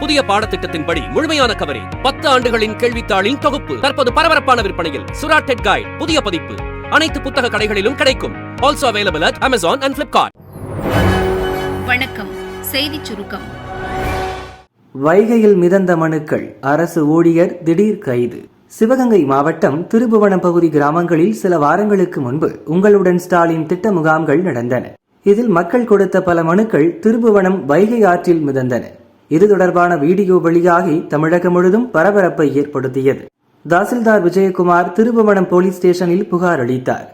புதிய பாடத்திட்டத்தின்படி முழுமையான கவரேஜ், 10 ஆண்டுகளின் கேள்வித்தாளின் தொகுப்பு தற்போது பரபரப்பான விற்பனையில். சுரா டெட் கைட் புதிய பதிப்பு அனைத்து புத்தக கடைகளிலும் கிடைக்கும். Also available at Amazon and Flipkart. வணக்கம். செய்திச் சுருக்கம். வைகையில் மிதந்த மனுக்கள், அரசு ஊழியர் திடீர் கைது. சிவகங்கை மாவட்டம் திருபுவனம் பகுதி கிராமங்களில் சில வாரங்களுக்கு முன்பு உங்களுடன் ஸ்டாலின் திட்ட முகாம்கள் நடந்தன. இதில் மக்கள் கொடுத்த பல மனுக்கள் திருபுவனம் வைகை ஆற்றில் மிதந்தன. இது தொடர்பான வீடியோ வெளியாகி தமிழகம் முழுவதும் பரபரப்பை ஏற்படுத்தியது. தாசில்தார் விஜயகுமார் திருபுவனம் போலீஸ் ஸ்டேஷனில் புகார் அளித்தார்.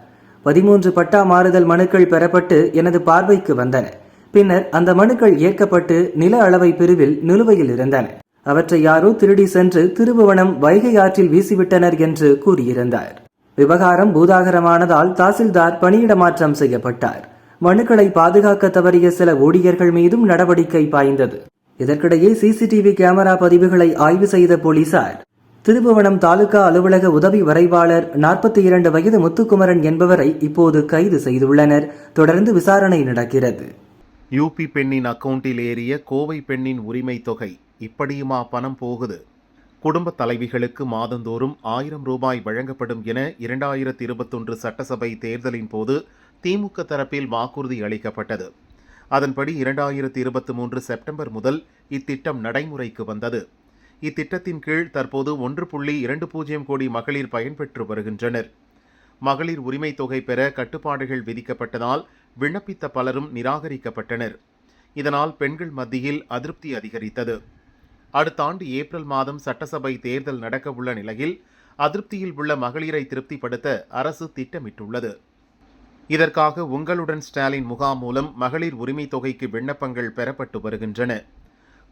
13 பட்டா மாறுதல் மனுக்கள் பெறப்பட்டு எனது பார்வைக்கு வந்தன. பின்னர் அந்த மனுக்கள் ஏற்கப்பட்டு நில அளவை பிரிவில் நிலுவையில் இருந்தன. அவற்றை யாரோ திருடி சென்று திருபுவனம் வைகை ஆற்றில் வீசிவிட்டனர் என்று கூறியிருந்தார். விவகாரம் பூதாகரமானதால் தாசில்தார் பணியிட மாற்றம் செய்யப்பட்டார். மனுக்களை பாதுகாக்க தவறிய சில ஊழியர்கள் மீதும் நடவடிக்கை பாய்ந்தது. இதற்கிடையே சிசிடிவி கேமரா பதிவுகளை ஆய்வு செய்த போலீசார் திருபுவனம் தாலுகா அலுவலக உதவி வரைவாளர் 42 வயது முத்துக்குமரன் என்பவரை இப்போது கைது செய்துள்ளனர். தொடர்ந்து விசாரணை நடக்கிறது. யூபி பெண்ணின் அக்கவுண்டில் ஏறிய கோவை பெண்ணின் உரிமை தொகை, இப்படியுமா பணம் போகுது? குடும்ப தலைவிகளுக்கு மாதந்தோறும் 1000 ரூபாய் வழங்கப்படும் என 2021 சட்டசபை தேர்தலின் போது திமுக தரப்பில் வாக்குறுதி அளிக்கப்பட்டது. அதன்படி 2023 செப்டம்பர் முதல் இத்திட்டம் நடைமுறைக்கு வந்தது. இத்திட்டத்தின் கீழ் தற்போது 1.20 கோடி மகளிர் பயன்பெற்று வருகின்றனர். மகளிர் உரிமை தொகை பெற கட்டுப்பாடுகள் விதிக்கப்பட்டதால் விண்ணப்பித்த பலரும் நிராகரிக்கப்பட்டனர். இதனால் பெண்கள் மத்தியில் அதிருப்தி அதிகரித்தது. அடுத்த ஆண்டு ஏப்ரல் மாதம் சட்டசபை தேர்தல் நடக்கவுள்ள நிலையில் அதிருப்தியில் உள்ள மகளிரை திருப்திப்படுத்த அரசு திட்டமிட்டுள்ளது. இதற்காக உங்களுடன் ஸ்டாலின் முகாம் மூலம் மகளிர் உரிமை தொகைக்கு விண்ணப்பங்கள் பெறப்பட்டு வருகின்றன.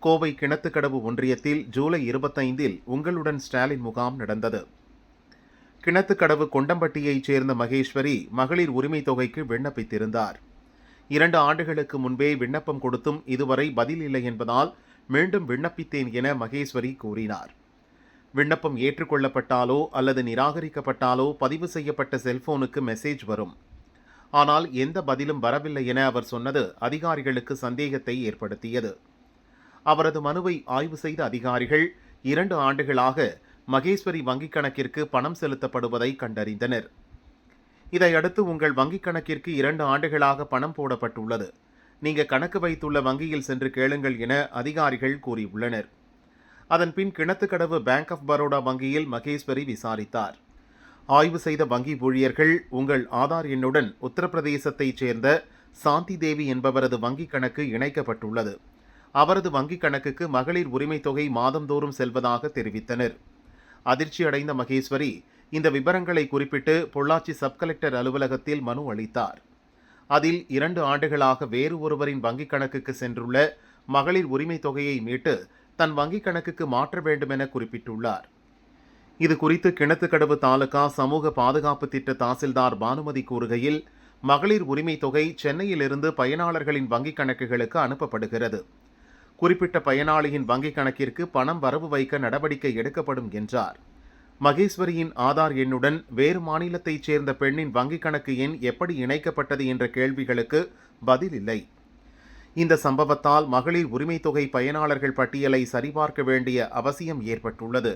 கோவை கிணத்துக்கடவு ஒன்றியத்தில் ஜூலை 25 உங்களுடன் ஸ்டாலின் முகாம் நடந்தது. கிணத்துக்கடவு கொண்டம்பட்டியைச் சேர்ந்த மகேஸ்வரி மகளிர் உரிமை தொகைக்கு விண்ணப்பித்திருந்தார். 2 ஆண்டுகளுக்கு முன்பே விண்ணப்பம் கொடுத்தும் இதுவரை பதில் இல்லை என்பதால் மீண்டும் விண்ணப்பித்தேன் என மகேஸ்வரி கூறினார். விண்ணப்பம் ஏற்றுக்கொள்ளப்பட்டாலோ அல்லது நிராகரிக்கப்பட்டாலோ பதிவு செய்யப்பட்ட செல்போனுக்கு மெசேஜ் வரும். ஆனால் எந்த பதிலும் வரவில்லை என அவர் சொன்னது அதிகாரிகளுக்கு சந்தேகத்தை ஏற்படுத்தியது. அவரது மனுவை ஆய்வு செய்த அதிகாரிகள் 2 ஆண்டுகளாக மகேஸ்வரி வங்கிக் கணக்கிற்கு பணம் செலுத்தப்படுவதை கண்டறிந்தனர். இதையடுத்து உங்கள் வங்கிக் கணக்கிற்கு 2 ஆண்டுகளாக பணம் போடப்பட்டுள்ளது, நீங்க கணக்கு வைத்துள்ள வங்கியில் சென்று கேளுங்கள் என அதிகாரிகள் கூறியுள்ளனர். அதன்பின் கிணத்துக்கடவு பேங்க் ஆஃப் பரோடா வங்கியில் மகேஸ்வரி விசாரித்தார். ஆய்வு செய்த வங்கி ஊழியர்கள் உங்கள் ஆதார் எண்ணுடன் உத்தரப்பிரதேசத்தைச் சேர்ந்த சாந்தி தேவி என்பவரது வங்கிக் கணக்கு இணைக்கப்பட்டுள்ளது, அவரது வங்கிக் கணக்குக்கு மகளிர் உரிமை தொகை மாதந்தோறும் செல்வதாக தெரிவித்தனர். அதிர்ச்சி அடைந்த மகேஸ்வரி இந்த விவரங்களை குறிப்பிட்டு பொள்ளாச்சி சப் கலெக்டர் அலுவலகத்தில் மனு அளித்தார். அதில் 2 ஆண்டுகளாக வேறு ஒருவரின் வங்கிக் கணக்குக்கு சென்றுள்ள மகளிர் உரிமை தொகையை மீட்டு தன் வங்கிக் கணக்குக்கு மாற்ற வேண்டும் என குறிப்பிட்டுள்ளார். இது குறித்து கிணத்துக்கடவு தாலுகா சமூக பாதுகாப்பு திட்ட தாசில்தார் பானுமதி கூறுகையில், மகளிர் உரிமை தொகை சென்னையிலிருந்து பயனாளர்களின் வங்கிக் கணக்குகளுக்கு அனுப்பப்படுகிறது. குறிப்பிட்ட பயனாளியின் வங்கிக் கணக்கிற்கு பணம் வரவு வைக்க நடவடிக்கை எடுக்கப்படும் என்றார். மகேஸ்வரியின் ஆதார் எண்ணுடன் வேறு மாநிலத்தைச் சேர்ந்த பெண்ணின் வங்கிக் கணக்கு எண் எப்படி இணைக்கப்பட்டது என்ற கேள்விகளுக்கு பதில் இல்லை. இந்த சம்பவத்தால் மகளிர் உரிமை தொகை பயனாளர்கள் பட்டியலை சரிபார்க்க வேண்டிய அவசியம் ஏற்பட்டுள்ளது.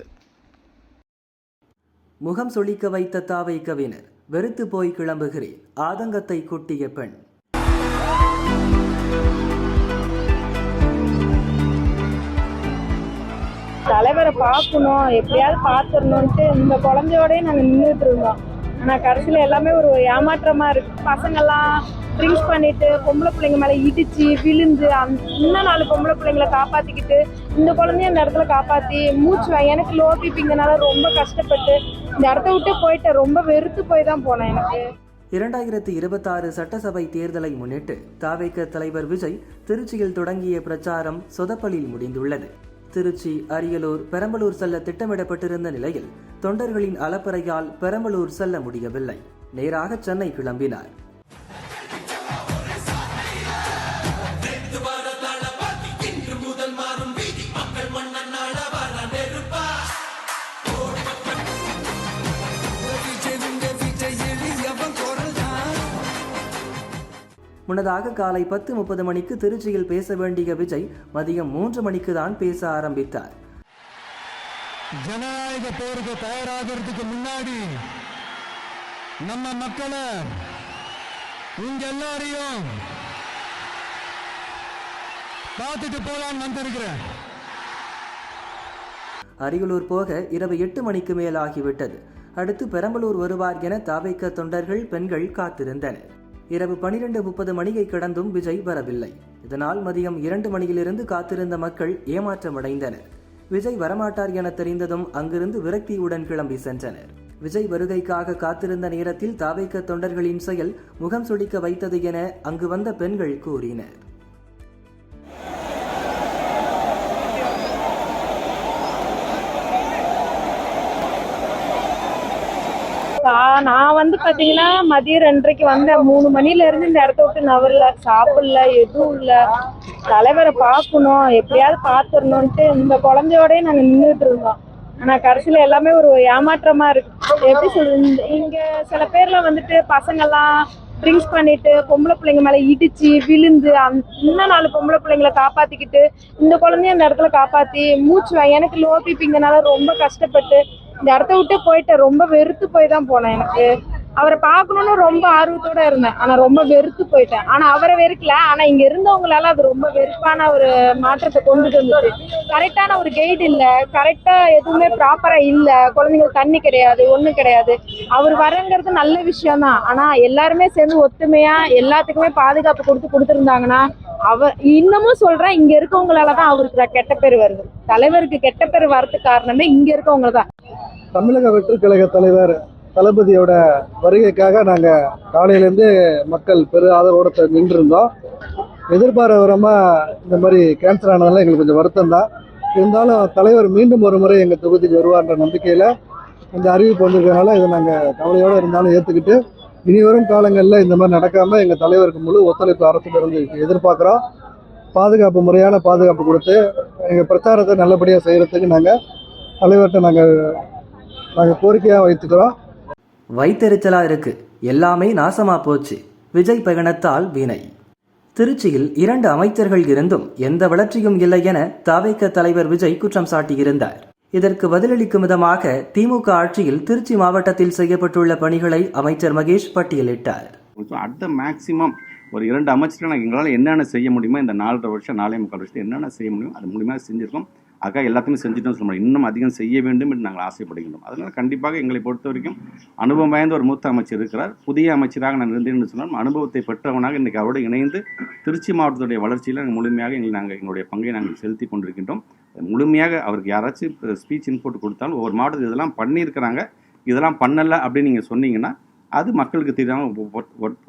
முகம் சொலிக்க வைத்த தாவைக்கவினர், வெறுத்து போய் கிளம்புகிறேன், ஆதங்கத்தை கொட்டிய பெண். தலைவரை பார்க்கணும், எப்படியாவது பார்த்துடணுன்ட்டு இந்த குழந்தையோடய நாங்கள் நின்றுட்டு இருந்தோம். ஆனால் கடைசியில் எல்லாமே ஒரு ஏமாற்றமா இருக்கு. பசங்கள்லாம் ட்ரிங்க்ஸ் பண்ணிட்டு பொம்பளை பிள்ளைங்க மேலே இடிச்சு விழுந்து இன்னும் 4 பொம்பளை பிள்ளைங்களை காப்பாற்றிக்கிட்டு இந்த குழந்தைய இந்த இடத்துல காப்பாற்றி மூச்சு எனக்கு லோ பிபிங்கனால ரொம்ப கஷ்டப்பட்டு இந்த இடத்த விட்டு போயிட்டு ரொம்ப வெறுத்து போய் தான் போனேன். எனக்கு 2026 சட்டசபை தேர்தலை முன்னிட்டு தவிக தலைவர் விஜய் திருச்சியில் தொடங்கிய பிரச்சாரம் சொதப்பலில் முடிந்துள்ளது. திருச்சி, அரியலூர், பெரம்பலூர் செல்ல திட்டமிடப்பட்டிருந்த நிலையில் தொண்டர்களின் அலப்பறையால் பெரம்பலூர் செல்ல முடியவில்லை. நேராக சென்னை கிளம்பினார். முன்னதாக காலை 10:30 மணிக்கு திருச்சியில் பேச வேண்டிய விஜய் மதியம் 3 மணிக்கு தான் பேச ஆரம்பித்தார். ஜனநாயக போருக்கு தயாராகிறதுக்கு முன்னாடி நம்ம மக்களை உங்க எல்லாரையும் பார்த்துட்டு போலான்னு வந்திருக்கிறேன். அரியலூர் போக இரவு 8 மணிக்கு மேல் ஆகிவிட்டது. அடுத்து பெரம்பலூர் வருவார் என தாவேக்க தொண்டர்கள், பெண்கள் காத்திருந்தனர். இரவு 12:30 மணியை கடந்தும் விஜய் வரவில்லை. இதனால் மதியம் 2 மணியிலிருந்து காத்திருந்த மக்கள் ஏமாற்றமடைந்தனர். விஜய் வரமாட்டார் என தெரிந்ததும் அங்கிருந்து விரக்தியுடன் கிளம்பி சென்றனர். விஜய் வருகைக்காக காத்திருந்த நேரத்தில் தாவேக்க தொண்டர்களின் செயல் முகம் சுளிக்க வைத்தது என அங்கு வந்த பெண்கள் கூறினர். நான் பாத்தீங்கன்னா மதியம் 2:30 வந்தேன். 3 மணில இருந்து இந்த இடத்த விட்டு நவரல, சாப்பிடல, எதுவும் இல்ல. தலைவரை பார்க்கணும், எப்படியாவது பாத்துடணும்ட்டு இந்த குழந்தையோடய நாங்க நின்றுட்டு இருந்தோம். ஆனா கடைசியில எல்லாமே ஒரு ஏமாற்றமா இருக்கு. எப்படி சொல்றது, இங்க சில பேர்ல பசங்கெல்லாம் ட்ரிங்க்ஸ் பண்ணிட்டு பொம்பளை பிள்ளைங்க மேல இடிச்சு விழுந்து இன்னும் 4 பொம்பளை பிள்ளைங்களை காப்பாத்திக்கிட்டு இந்த குழந்தைய அந்த இடத்துல காப்பாத்தி எனக்கு லோ பிபிங்கனால ரொம்ப கஷ்டப்பட்டு இந்த இடத்த விட்டு போயிட்டேன். ரொம்ப வெறுத்து போய் தான் போனேன். எனக்கு அவரை பார்க்கணும்னு ரொம்ப ஆர்வத்தோட இருந்தேன். ஆனா ரொம்ப வெறுத்து போயிட்டேன். ஆனா அவரை வெறுக்கல, ஆனா இங்க இருந்தவங்களால அது ரொம்ப வெறுப்பான ஒரு மாற்றத்தை கொண்டுட்டு வந்துச்சு. கரெக்டான ஒரு கைடு இல்ல, கரெக்டா எதுவுமே ப்ராப்பரா இல்ல. குழந்தைங்களுக்கு தண்ணி கிடையாது, ஒண்ணும் கிடையாது. அவர் வரங்கிறது நல்ல விஷயம் தான். ஆனா எல்லாருமே சேர்ந்து ஒத்துமையா எல்லாத்துக்குமே பாதுகாப்பு கொடுத்துருந்தாங்கன்னா, இன்னமும் சொல்றேன், இங்க இருக்கவங்களாலதான் அவருக்கு கெட்ட பேர் வருது. தலைவருக்கு கெட்ட பேர் வரதுக்கு காரணமே இங்க இருக்கவங்க தான். தமிழக வெற்றி கழக தலைவர் தளபதியோட வருகைக்காக நாங்கள் காலையிலேருந்து மக்கள் பெரு ஆதரவோடு நின்றுருந்தோம். எதிர்பாராதமாக இந்த மாதிரி கேன்சர் ஆனதெல்லாம் எங்களுக்கு கொஞ்சம் வருத்தம் தான். இருந்தாலும் தலைவர் மீண்டும் ஒரு முறை எங்கள் தொகுதிக்கு வருவார்ன்ற நம்பிக்கையில் இந்த அறிவிப்பு வந்திருக்கனால இதை நாங்கள் கவலையோடு இருந்தாலும் ஏற்றுக்கிட்டு இனி வரும் காலங்களில் இந்த மாதிரி நடக்காமல் எங்கள் தலைவருக்கு முழு ஒத்துழைப்பு அரசிலிருந்து எதிர்பார்க்குறோம். பாதுகாப்பு, முறையான பாதுகாப்பு கொடுத்து எங்கள் பிரச்சாரத்தை நல்லபடியாக செய்கிறதுக்கு நாங்கள் தலைவர்கிட்ட நாங்கள் கோரிக்கையாக வைத்துக்கிறோம். வைத்தெரிச்சலா இருக்கு, எல்லாமே நாசமா போச்சு. விஜய் பயணத்தால் வினை. திருச்சியில் 2 அமைச்சர்கள் இருந்தும் எந்த வளர்ச்சியும் இல்லை என தாவேக்க தலைவர் விஜய் குற்றம் சாட்டியிருந்தார். இதற்கு பதிலளிக்கும் விதமாக திமுக ஆட்சியில் திருச்சி மாவட்டத்தில் செய்யப்பட்டுள்ள பணிகளை அமைச்சர் மகேஷ் பட்டியலிட்டார். அடுத்த மேக்சிமம் ஒரு 2 அமைச்சர்கள் எங்களால் என்னென்ன செய்ய முடியுமோ இந்த 4.5 வருஷம் 4.25 வருஷம் என்னென்ன செய்ய முடியும் அது மூலியமாக செஞ்சுருக்கோம். அக்கா எல்லாத்தையுமே செஞ்சுட்டோம் சொல்ல முடியும். இன்னும் அதிகம் செய்ய வேண்டும் என்று நாங்கள் ஆசைப்படுகின்றோம். அதனால் கண்டிப்பாக எங்களை பொறுத்த வரைக்கும் அனுபவம் வாய்ந்த ஒரு மூத்த அமைச்சர் இருக்கிறார். புதிய அமைச்சராக நான் இருந்தேன்னு சொன்னால் அனுபவத்தை பெற்றவனாக இன்றைக்கி அவரோடு இணைந்து திருச்சி மாவட்டத்துடைய வளர்ச்சியில் முழுமையாக எங்களுடைய பங்கை நாங்கள் செலுத்தி கொண்டிருக்கின்றோம். முழுமையாக அவருக்கு யாராச்சும் ஸ்பீச் இன்புட் கொடுத்தாலும் ஒவ்வொரு மாவட்டத்தில் இதெல்லாம் பண்ணியிருக்கிறாங்க, இதெல்லாம் பண்ணலை அப்படின்னு நீங்கள் சொன்னீங்கன்னா அது மக்களுக்கு தெரியாமல்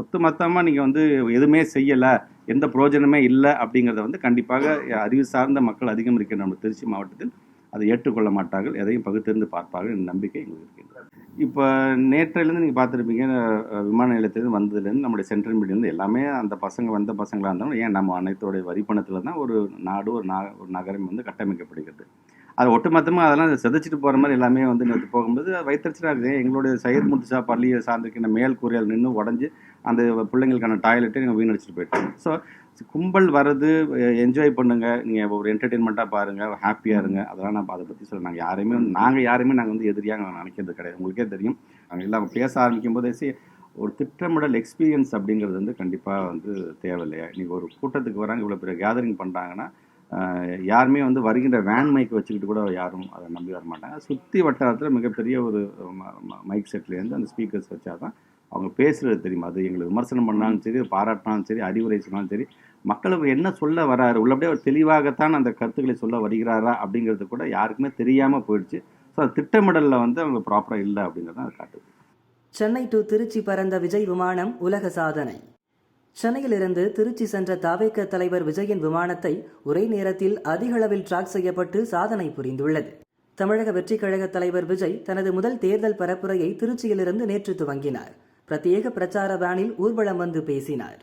ஒட்டுமொத்தமாக நீங்கள் எதுவுமே செய்யலை, எந்த பிரயோஜனமே இல்லை அப்படிங்கிறத கண்டிப்பாக அறிவு சார்ந்த மக்கள் அதிகம் இருக்கின்ற நம்ம திருச்சி மாவட்டத்தில் அதை ஏற்றுக்கொள்ள மாட்டார்கள். எதையும் பகுத்திருந்து பார்ப்பார்கள் என்ற நம்பிக்கை எங்களுக்கு இருக்கின்றது. இப்போ நேற்றையிலேருந்து நீங்கள் பார்த்துருப்பீங்க, விமான நிலையத்திலேருந்து வந்ததுலேருந்து நம்முடைய சென்ட்ரல் மீடியிலேருந்து எல்லாமே அந்த வந்த பசங்களாக இருந்தாலும் ஏன் நம்ம அனைத்தோடைய வரிப்பணத்தில் தான் ஒரு நாடு ஒரு நகரம் கட்டமைக்கப்படுகிறது. அது ஒட்டுமொத்தமாக அதெல்லாம் செதைச்சிட்டு போகிற மாதிரி எல்லாமே நேற்று போகும்போது வைத்தறிச்சலாக இருக்குது. எங்களுடைய சையத் முத்துஷா பள்ளியை சார்ந்திருக்கின்ற மேல் கூரையால் நின்று உடஞ்சி அந்த பிள்ளைங்களுக்கான டாய்லெட்டை நீங்கள் வீணடிச்சிட்டு போயிட்டோம். ஸோ கும்பல் வர்றது என்ஜாய் பண்ணுங்கள், நீங்கள் ஒரு என்டர்டெயின்மெண்ட்டாக பாருங்கள், ஹாப்பியாக இருங்க. அதெல்லாம் நான் அதை பற்றி சொல்ல நாங்கள் யாரையுமே நாங்கள் எதிரியாக நாங்கள் நினைக்கிறது கிடையாது. உங்களுக்கே தெரியும், நாங்கள் எல்லாம் பேச ஆரம்பிக்கும் போதே ஒரு திட்டமிடல் எக்ஸ்பீரியன்ஸ் அப்படிங்கிறது கண்டிப்பாக தேவையில்லையா. இன்றைக்கி ஒரு கூட்டத்துக்கு வராங்க, இவ்வளோ பெரிய கேதரிங் பண்ணுறாங்கன்னா யாருமே வருகின்ற வேன் மைக் வச்சுக்கிட்டு கூட யாரும் அதை நம்பி வர மாட்டாங்க. சுற்றி வட்டாரத்தில் மிகப்பெரிய ஒரு மைக் செட்லேருந்து அந்த ஸ்பீக்கர்ஸ் வச்சா தான் அவங்க பேசுகிறது தெரியும். அது எங்களுக்கு விமர்சனம் பண்ணாலும் சரி, பாராட்டினாலும் சரி, அறிவுரை சொன்னாலும் சரி, மக்களுக்கு என்ன சொல்ல வராரு உள்ளபடியே ஒரு தெளிவாகத்தான் அந்த கருத்துக்களை சொல்ல வருகிறாரா அப்படிங்கிறது கூட யாருக்குமே தெரியாமல் போயிடுச்சு. ஸோ அது திட்டமிடலில் அவங்க ப்ராப்பராக இல்லை அப்படிங்கிறத அது காட்டுது. சென்னை டு திருச்சி பறந்த விஜய் விமானம் உலக சாதனை. சென்னையிலிருந்து திருச்சி சென்ற தாவேக்க தலைவர் விஜயின் விமானத்தை ஒரே நேரத்தில் அதிக அளவில் டிராக் செய்யப்பட்டு சாதனை புரிந்துள்ளது. தமிழக வெற்றி கழக தலைவர் விஜய் தனது முதல் தேர்தல் பரப்புரையை திருச்சியிலிருந்து நேற்று துவங்கினார். பிரத்யேக பிரச்சார வேனில் ஊர்வலம் வந்து பேசினார்.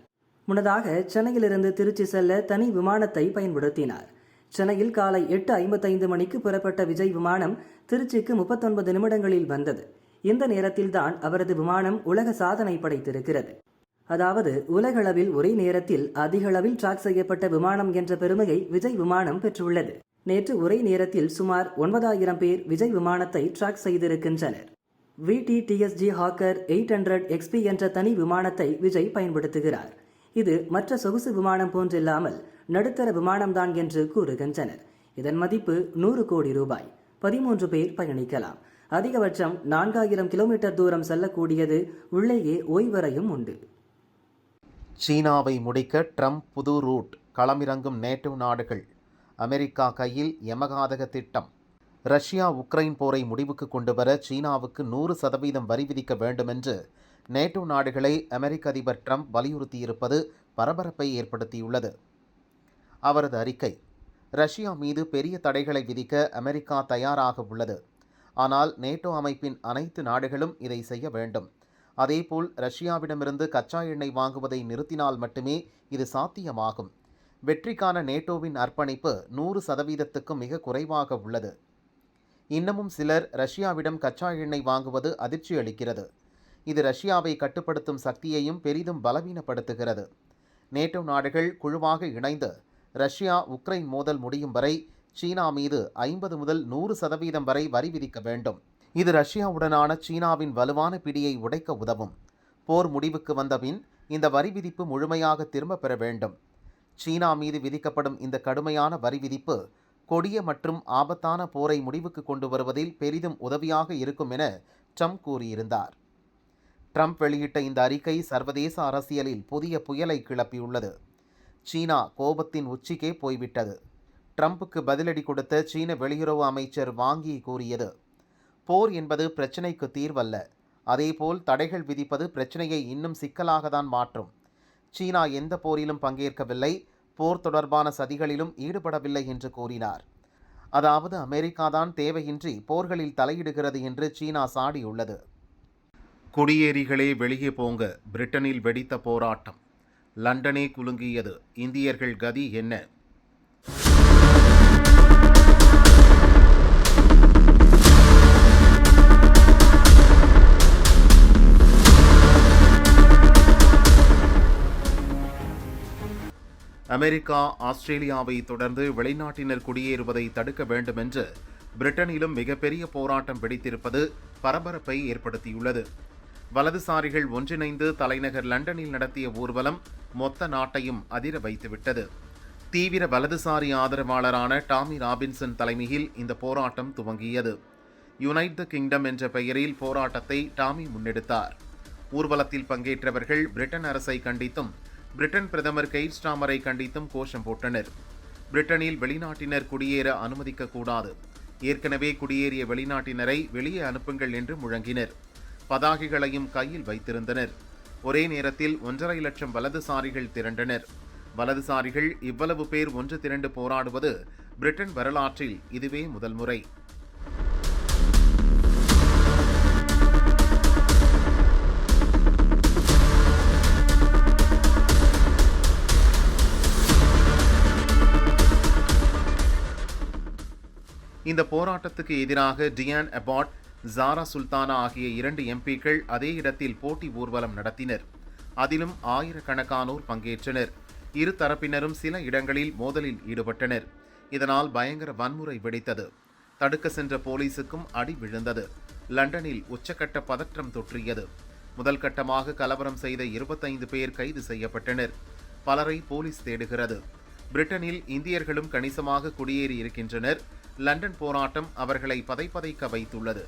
முன்னதாக சென்னையிலிருந்து திருச்சி செல்ல தனி விமானத்தை பயன்படுத்தினார். சென்னையில் காலை 8:55 மணிக்கு புறப்பட்ட விஜய் விமானம் திருச்சிக்கு 39 நிமிடங்களில் வந்தது. இந்த நேரத்தில்தான் அவரது விமானம் உலக சாதனை படைத்திருக்கிறது. அதாவது உலகளவில் ஒரே நேரத்தில் அதிகளவில் ட்ராக் செய்யப்பட்ட விமானம் என்ற பெருமையை விஜய் விமானம் பெற்றுள்ளது. நேற்று ஒரே நேரத்தில் சுமார் 9,000 பேர் விஜய் விமானத்தை ட்ராக் செய்திருக்கின்றனர். VTTSG ஹாக்கர் 800 XP என்ற தனி விமானத்தை விஜய் பயன்படுத்துகிறார். இது மற்ற சொகுசு விமானம் போன்றில்லாமல் நடுத்தர விமானம்தான் என்று கூறுகின்றனர். இதன் மதிப்பு 100 கோடி ரூபாய். 13 பேர் பயணிக்கலாம். அதிகபட்சம் 4000 கிலோமீட்டர் தூரம் செல்லக்கூடியது. உள்ளேயே ஓய்வறையும் உண்டு. சீனாவை முடிக்க ட்ரம்ப் புது ரூட். களமிறங்கும் நேட்டோ நாடுகள். அமெரிக்கா கையில் யமகாதக திட்டம். ரஷ்யா உக்ரைன் போரை முடிவுக்கு கொண்டுவர சீனாவுக்கு 100% வரி விதிக்க வேண்டுமென்று நேட்டோ நாடுகளை அமெரிக்க அதிபர் ட்ரம்ப் வலியுறுத்தியிருப்பது பரபரப்பை ஏற்படுத்தியுள்ளது. அவரது அறிக்கை: ரஷ்யா மீது பெரிய தடைகளை விதிக்க அமெரிக்கா தயாராக உள்ளது. ஆனால் நேட்டோ அமைப்பின் அனைத்து நாடுகளும் இதை செய்ய வேண்டும். அதேபோல் ரஷ்யாவிடமிருந்து கச்சா எண்ணெய் வாங்குவதை நிறுத்தினால் மட்டுமே இது சாத்தியமாகும். வெற்றிக்கான நேட்டோவின் அர்ப்பணிப்பு 100%க்கு மிக குறைவாக உள்ளது. இன்னமும் சிலர் ரஷ்யாவிடம் கச்சா எண்ணெய் வாங்குவது அதிர்ச்சி அளிக்கிறது. இது ரஷ்யாவை கட்டுப்படுத்தும் சக்தியையும் பெரிதும் பலவீனப்படுத்துகிறது. நேட்டோ நாடுகள் குழுவாக இணைந்து ரஷ்யா உக்ரைன் மோதல் முடியும் வரை சீனா மீது 50 முதல் 100% வரை வரி விதிக்க வேண்டும். இது ரஷ்யாவுடனான சீனாவின் வலுவான பிடியை உடைக்க உதவும். போர் முடிவுக்கு வந்தபின் இந்த வரி விதிப்பு முழுமையாக திரும்ப பெற வேண்டும். சீனா மீது விதிக்கப்படும் இந்த கடுமையான வரி விதிப்பு கொடிய மற்றும் ஆபத்தான போரை முடிவுக்கு கொண்டு வருவதில் பெரிதும் உதவியாக இருக்கும் என ட்ரம்ப் கூறியிருந்தார். ட்ரம்ப் வெளியிட்ட இந்த அறிக்கை சர்வதேச அரசியலில் புதிய புயலை கிளப்பியுள்ளது. சீனா கோபத்தின் உச்சிக்கே போய்விட்டது. ட்ரம்புக்கு பதிலடி கொடுத்த சீன வெளியுறவு அமைச்சர் வாங் யீ கூறியது: போர் என்பது பிரச்சினைக்கு தீர்வல்ல. அதேபோல் தடைகள் விதிப்பது பிரச்சினையை இன்னும் சிக்கலாகத்தான் மாற்றும். சீனா எந்த போரிலும் பங்கேற்கவில்லை, போர் தொடர்பான சதிகளிலும் ஈடுபடவில்லை என்று கூறினார். அதாவது அமெரிக்காதான் தேவையின்றி போர்களில் தலையிடுகிறது என்று சீனா சாடியுள்ளது. குடியேறிகளே வெளியே போங்க. பிரிட்டனில் வெடித்த போராட்டம். லண்டனே குலுங்கியது. இந்தியர்கள் கதி என்ன? அமெரிக்கா ஆஸ்திரேலியாவை தொடர்ந்து வெளிநாட்டினர் குடியேறுவதை தடுக்க வேண்டும் என்று பிரிட்டனிலும் மிகப்பெரிய போராட்டம் வெடித்திருப்பது பரபரப்பை ஏற்படுத்தியுள்ளது. வலதுசாரிகள் ஒன்றிணைந்து தலைநகர் லண்டனில் நடத்திய ஊர்வலம் மொத்த நாட்டையும் அதிர வைத்துவிட்டது. தீவிர வலதுசாரி ஆதரவாளரான டாமி ராபின்சன் தலைமையில் இந்த போராட்டம் துவங்கியது. யுனைட் த கிங்டம் என்ற பெயரில் போராட்டத்தை டாமி முன்னெடுத்தார். ஊர்வலத்தில் பங்கேற்றவர்கள் பிரிட்டன் அரசை கண்டித்தும் பிரிட்டன் பிரதமர் கெய்ர் ஸ்டாமரை கண்டித்தும் கோஷம் போட்டனர். பிரிட்டனில் வெளிநாட்டினர் குடியேற அனுமதிக்கக்கூடாது. ஏற்கனவே குடியேறிய வெளிநாட்டினரை வெளியே அனுப்புங்கள் என்று முழங்கினர். பதாகைகளையும் கையில் வைத்திருந்தனர். ஒரே நேரத்தில் 1.5 லட்சம் வலதுசாரிகள் திரண்டனர். வலதுசாரிகள் இவ்வளவு பேர் ஒன்று திரண்டு போராடுவது பிரிட்டன் வரலாற்றில் இதுவே முதல் முறை. இந்த போராட்டத்துக்கு எதிராக டியான் அபாட், ஜாரா சுல்தானா ஆகிய 2 எம்பிக்கள் அதே இடத்தில் போட்டி ஊர்வலம் நடத்தினர். அதிலும் ஆயிரக்கணக்கானோர் பங்கேற்றனர். இரு தரப்பினரும் சில இடங்களில் மோதலில் ஈடுபட்டனர். இதனால் பயங்கர வன்முறை வெடித்தது. தடுக்க சென்ற போலீசுக்கும் அடி விழுந்தது. லண்டனில் உச்சக்கட்ட பதற்றம் தொற்றியது. முதல் கட்டமாக கலவரம் செய்த 25 பேர் கைது செய்யப்பட்டனர். பலரை போலீஸ் தேடுகிறது. பிரிட்டனில் இந்தியர்களும் கணிசமாக குடியேறி இருக்கின்றனர். லண்டன் போராட்டம் அவர்களை பதைபதைக்க வைத்துள்ளது.